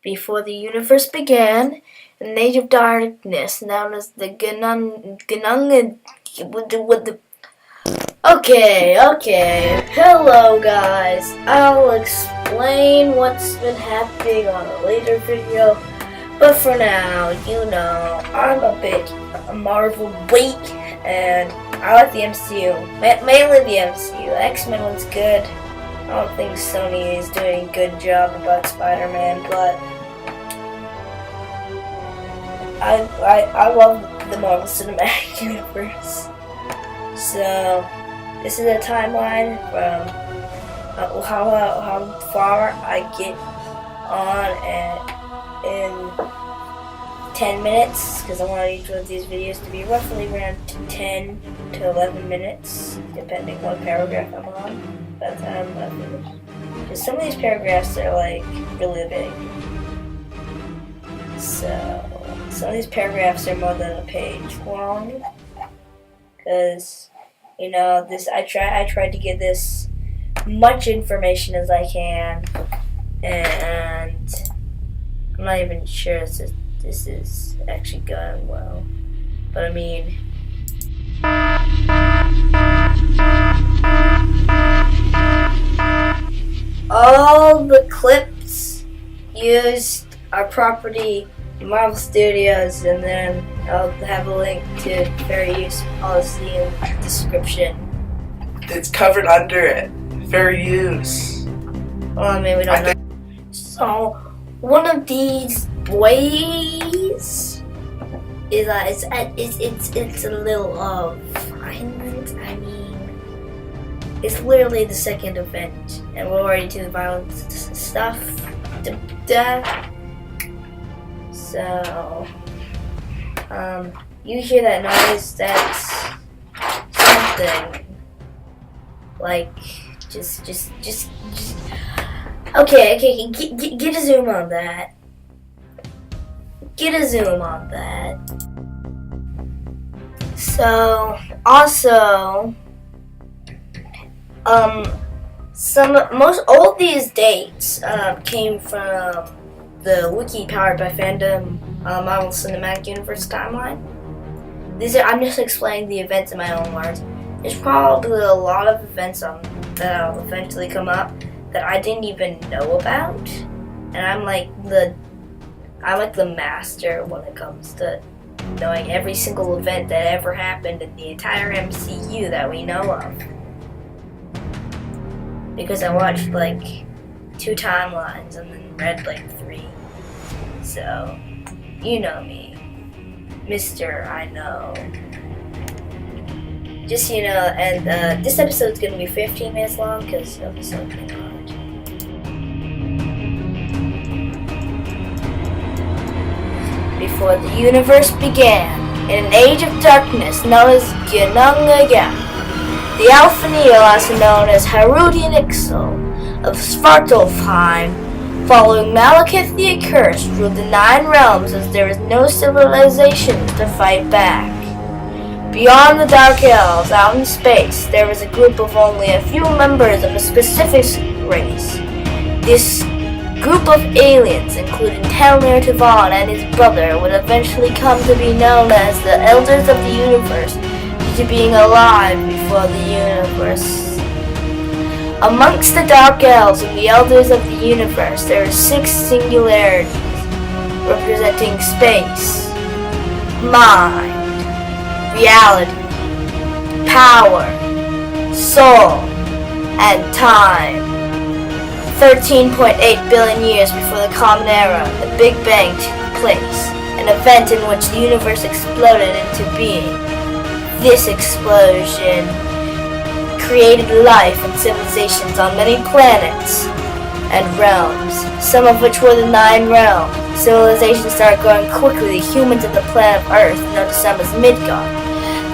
before the universe began, an age of darkness known as the Okay. Hello, guys. I'll explain what's been happening on a later video. But for now, I'm a big Marvel geek, and I like the MCU. Mainly the MCU. The X-Men one's good. I don't think Sony is doing a good job about Spider-Man, but I love the Marvel Cinematic Universe. So this is a timeline from how far I get on in 10 minutes, because I want each one of these videos to be roughly around 10 to 11 minutes, depending what paragraph I'm on by the time I finish. Because some of these paragraphs are like really big. So some of these paragraphs are more than a page long. Because I tried to get this much information as I can, and I'm not even sure if this is actually going well. But I mean, all the clips used are property Marvel Studios, and then I'll have a link to fair use policy in the description. It's covered under it. Fair use. Well, I mean, we don't know. So, one of these ways is it's a little violent. I mean, it's literally the second event, and we're already to the violent stuff. So, you hear that noise? That's something. Like, just. Okay. Get a zoom on that. So, also, all of these dates came from the wiki powered by Fandom Marvel Cinematic Universe timeline. I'm just explaining the events in my own words. There's probably a lot of events that'll eventually come up that I didn't even know about, and I'm like the master when it comes to knowing every single event that ever happened in the entire MCU that we know of. Because I watched like 2 timelines and then read like 3. So, you know me, Mr. I know. Just, and this episode's gonna be 15 minutes long because of the something hard. Before the universe began, in an age of darkness known as Gunungagan, the Alphaneel, also known as Herodian Ixel of Svartalfheim, following Malekith the Accursed, ruled the 9 realms as there is no civilization to fight back. Beyond the Dark Elves, out in space, there was a group of only a few members of a specific race. This group of aliens, including Telnir Tavon and his brother, would eventually come to be known as the Elders of the Universe, due to being alive before the universe. Amongst the Dark Elves and the Elders of the Universe, there are 6 singularities, representing space, mind, reality, power, soul, and time. 13.8 billion years before the Common Era, the Big Bang took place, an event in which the universe exploded into being. This explosion created life and civilizations on many planets and realms, some of which were the 9 realms. Civilizations started growing quickly. The humans of the planet Earth, known to some as Midgard,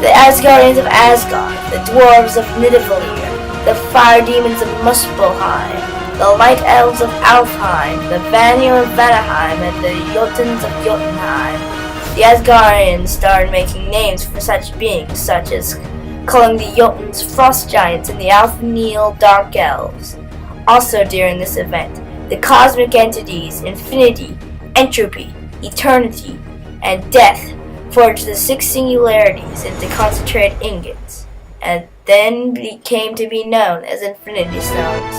the Asgardians of Asgard, the dwarves of Nidavellir, the fire demons of Muspelheim, the light elves of Alfheim, the Vanir of Vanaheim, and the Jotuns of Jotunheim. The Asgardians started making names for such beings, such as calling the Jotuns Frost Giants and the Alphaneel Dark Elves. Also during this event, The cosmic entities, infinity, entropy, eternity, and death forged the 6 singularities into concentrated ingots, and then came to be known as Infinity Stones.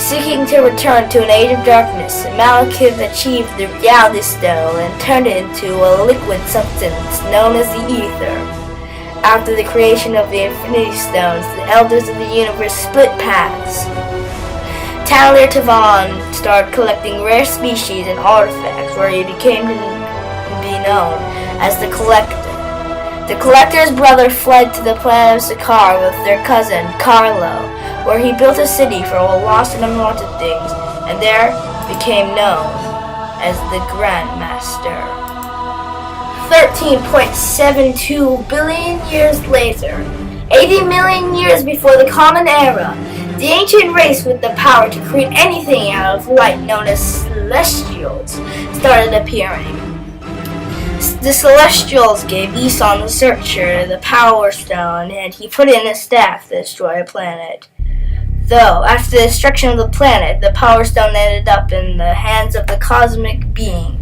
Seeking to return to an age of darkness, Malekith achieved the Reality Stone and turned it into a liquid substance known as the Ether. After the creation of the Infinity Stones, the Elders of the Universe split paths. Talir Tavan started collecting rare species and artifacts, where he became to be known as the Collector. The Collector's brother fled to the planet of Sakaar with their cousin, Carlo, where he built a city for all lost and unwanted things, and there became known as the Grandmaster. 13.72 billion years later, 80 million years before the Common Era, the ancient race with the power to create anything out of light known as Celestials started appearing. The Celestials gave Eson the Searcher the Power Stone, and he put it in his staff to destroy a planet. Though, after the destruction of the planet, the Power Stone ended up in the hands of the Cosmic Being,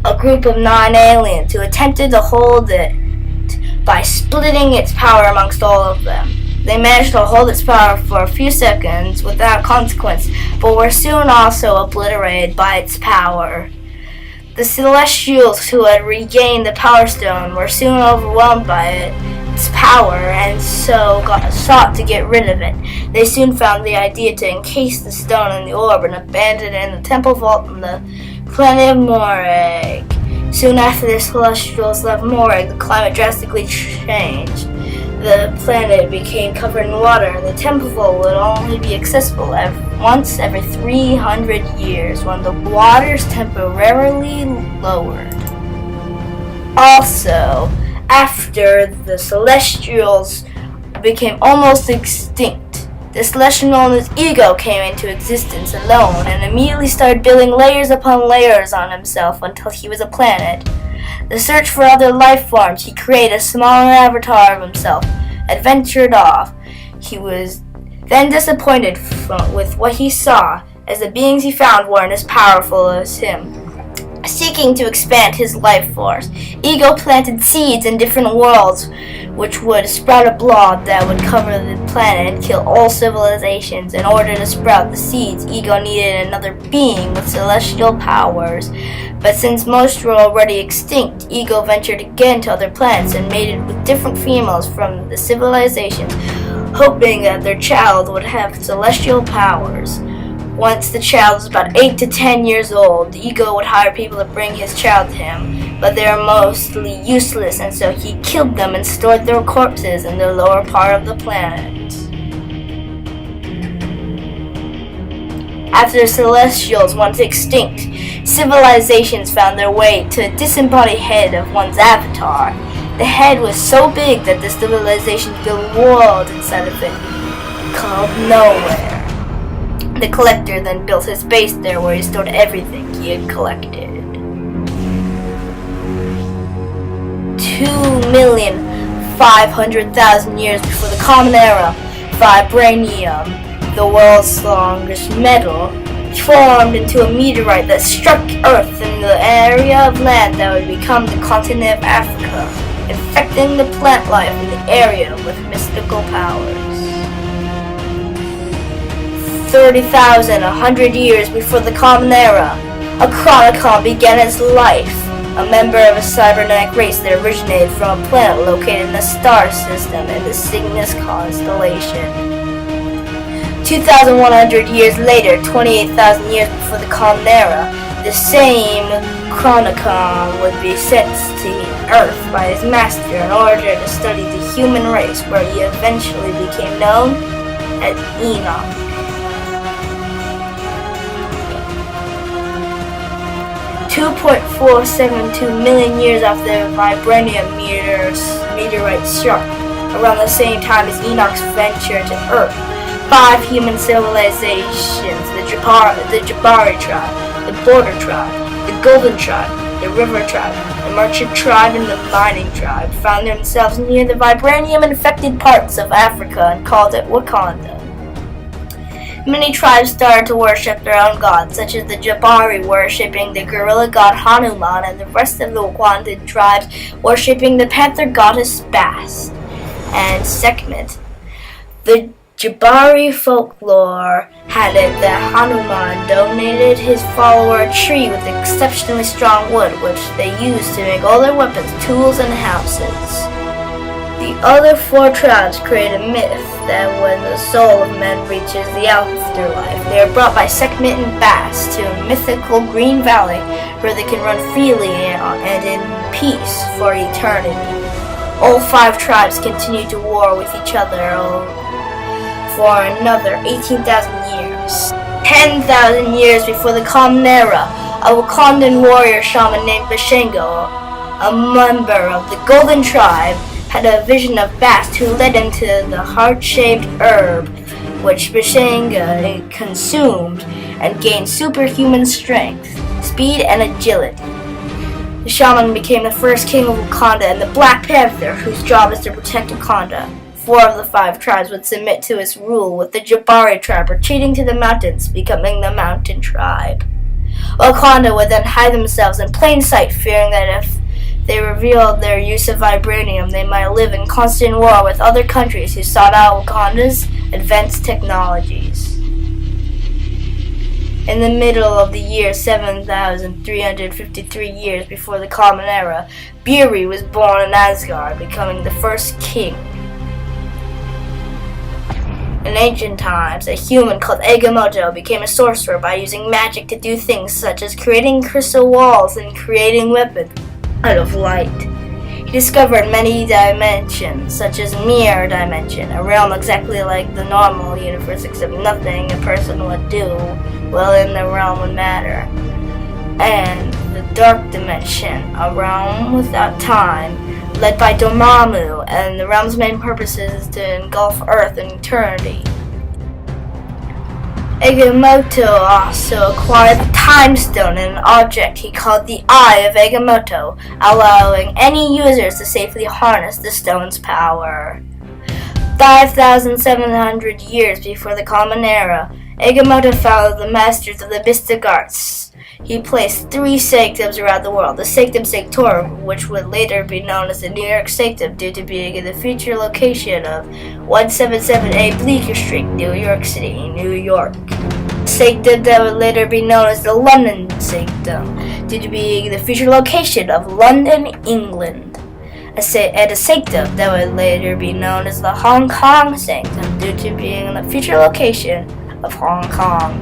a group of 9 aliens who attempted to hold it by splitting its power amongst all of them. They managed to hold its power for a few seconds without consequence, but were soon also obliterated by its power. The Celestials who had regained the Power Stone were soon overwhelmed by its power and so sought to get rid of it. They soon found the idea to encase the stone in the orb and abandon it in the temple vault on the planet of Morag. Soon after the Celestials left Morag, the climate drastically changed. The planet became covered in water, and the temple vault would only be accessible once every 300 years when the waters temporarily lowered. Also, after the Celestials became almost extinct, the Celestial known as Ego came into existence alone and immediately started building layers upon layers on himself until he was a planet. The search for other life forms, he created a smaller avatar of himself and ventured off. He was then disappointed with what he saw, as the beings he found weren't as powerful as him. Seeking to expand his life force, Ego planted seeds in different worlds, which would sprout a blob that would cover the planet and kill all civilizations. In order to sprout the seeds, Ego needed another being with celestial powers. But since most were already extinct, Ego ventured again to other planets and mated with different females from the civilizations, hoping that their child would have celestial powers. Once the child was about 8 to 10 years old, Ego would hire people to bring his child to him, but they were mostly useless, and so he killed them and stored their corpses in the lower part of the planet. After the Celestials went extinct, civilizations found their way to a disembodied head of one's avatar. The head was so big that the civilization built a world inside of it, called Nowhere. The Collector then built his base there where he stored everything he had collected. 2,500,000 years before the Common Era, vibranium, the world's longest metal, formed into a meteorite that struck Earth in the area of land that would become the continent of Africa, infecting the plant life in the area with mystical powers. 30,100 years before the Common Era, a Chronicon began its life, a member of a cybernetic race that originated from a planet located in the star system in the Cygnus constellation. 2,100 years later, 28,000 years before the Common Era, the same Chronicon would be sent to Earth by his master in order to study the human race, where he eventually became known as Enoch. 2.472 million years after the vibranium meteorite struck, around the same time as Enoch's venture to Earth, 5 human civilizations, the Jabari tribe, the Border tribe, the Golden tribe, the River tribe, the Merchant tribe, and the Mining tribe, found themselves near the vibranium-infected parts of Africa and called it Wakanda. Many tribes started to worship their own gods, such as the Jabari worshipping the gorilla god Hanuman, and the rest of the Wakandan tribes worshipping the panther goddess Bast and Sekhmet. The Jabari folklore had it that Hanuman donated his follower a tree with exceptionally strong wood, which they used to make all their weapons, tools, and houses. The other four tribes create a myth that when the soul of men reaches the afterlife, they are brought by Sekhmet and Bast to a mythical green valley where they can run freely and in peace for eternity. All five tribes continue to war with each other for another 18,000 years. 10,000 years before the Common Era, a Wakandan warrior shaman named Bishengo, a member of the Golden Tribe, had a vision of Bast, who led him to the heart-shaped herb, which Bishenga consumed and gained superhuman strength, speed, and agility. The shaman became the first king of Wakanda and the Black Panther, whose job is to protect Wakanda. 4 of the 5 tribes would submit to his rule, with the Jabari tribe retreating to the mountains, becoming the Mountain Tribe. Wakanda would then hide themselves in plain sight, fearing that if they revealed their use of vibranium, they might live in constant war with other countries who sought out Wakanda's advanced technologies. In the middle of the year 7,353 years before the Common Era, Buri was born in Asgard, becoming the first king. In ancient times, a human called Agamotto became a sorcerer by using magic to do things such as creating crystal walls and creating weapons out of light. He discovered many dimensions, such as Mirror Dimension, a realm exactly like the normal universe except nothing a person would do while in the realm of matter, and the Dark Dimension, a realm without time, led by Dormammu, and the realm's main purpose is to engulf Earth in eternity. Agamotto also acquired the Time Stone and an object he called the Eye of Agamotto, allowing any users to safely harness the stone's power. 5,700 years before the Common Era, Agamotto followed the masters of the mystic arts. He placed 3 sanctums around the world: the Sanctum Sanctorum, which would later be known as the New York Sanctum due to being in the future location of 177A Bleecker Street, New York City, New York. A sanctum that would later be known as the London Sanctum due to being in the future location of London, England. And a sanctum that would later be known as the Hong Kong Sanctum due to being in the future location of Hong Kong.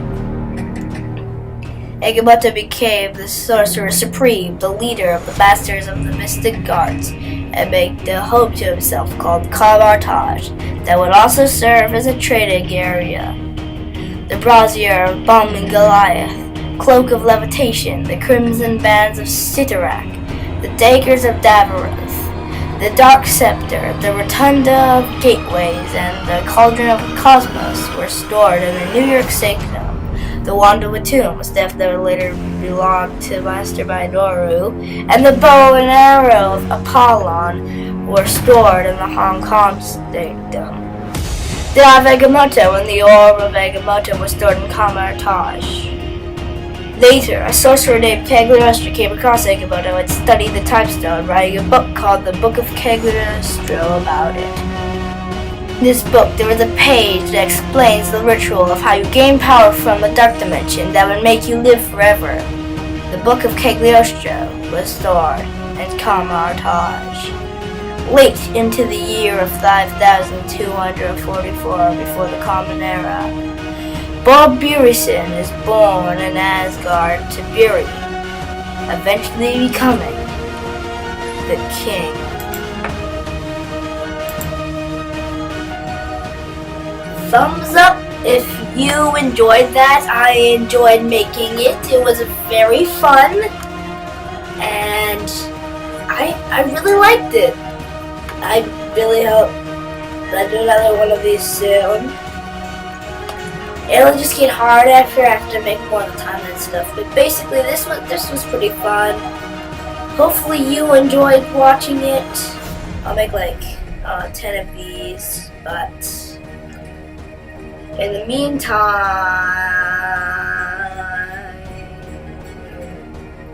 Agamotto became the Sorcerer Supreme, the leader of the Masters of the Mystic Arts, and made a home to himself called Kamartaj that would also serve as a trading area. The Brazier of Bum and Goliath, Cloak of Levitation, the Crimson Bands of Sitarak, the Daggers of Davaroth, the Dark Scepter, the Rotunda of Gateways, and the Cauldron of Cosmos were stored in the New York Sanctum. The Wand of Atum, a staff that would later belong to Master Minoru, and the bow and arrow of Apollon were stored in the Hong Kong Sanctum. The Eye of Agamotto and the Orb of Agamotto were stored in Kamartaj. Later, a sorcerer named Cagliostro came across Agamotto and studied the Time Stone, writing a book called the Book of Cagliostro about it. In this book, there is a page that explains the ritual of how you gain power from the Dark Dimension that would make you live forever. The Book of Cagliostro was stored in Kamartaj. Late into the year of 5,244 before the Common Era, Bob Burison is born in Asgard to Buri, eventually becoming the king. Thumbs up if you enjoyed that. I enjoyed making it. It was very fun, and I really liked it. I really hope I do another one of these soon. It'll just get hard after I have to make more of the time and stuff. But basically, this was pretty fun. Hopefully you enjoyed watching it. I'll make like 10 of these, but In the meantime,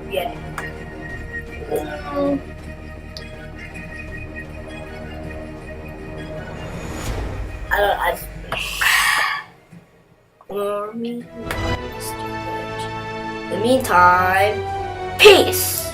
yeah. I or me. In the meantime, peace.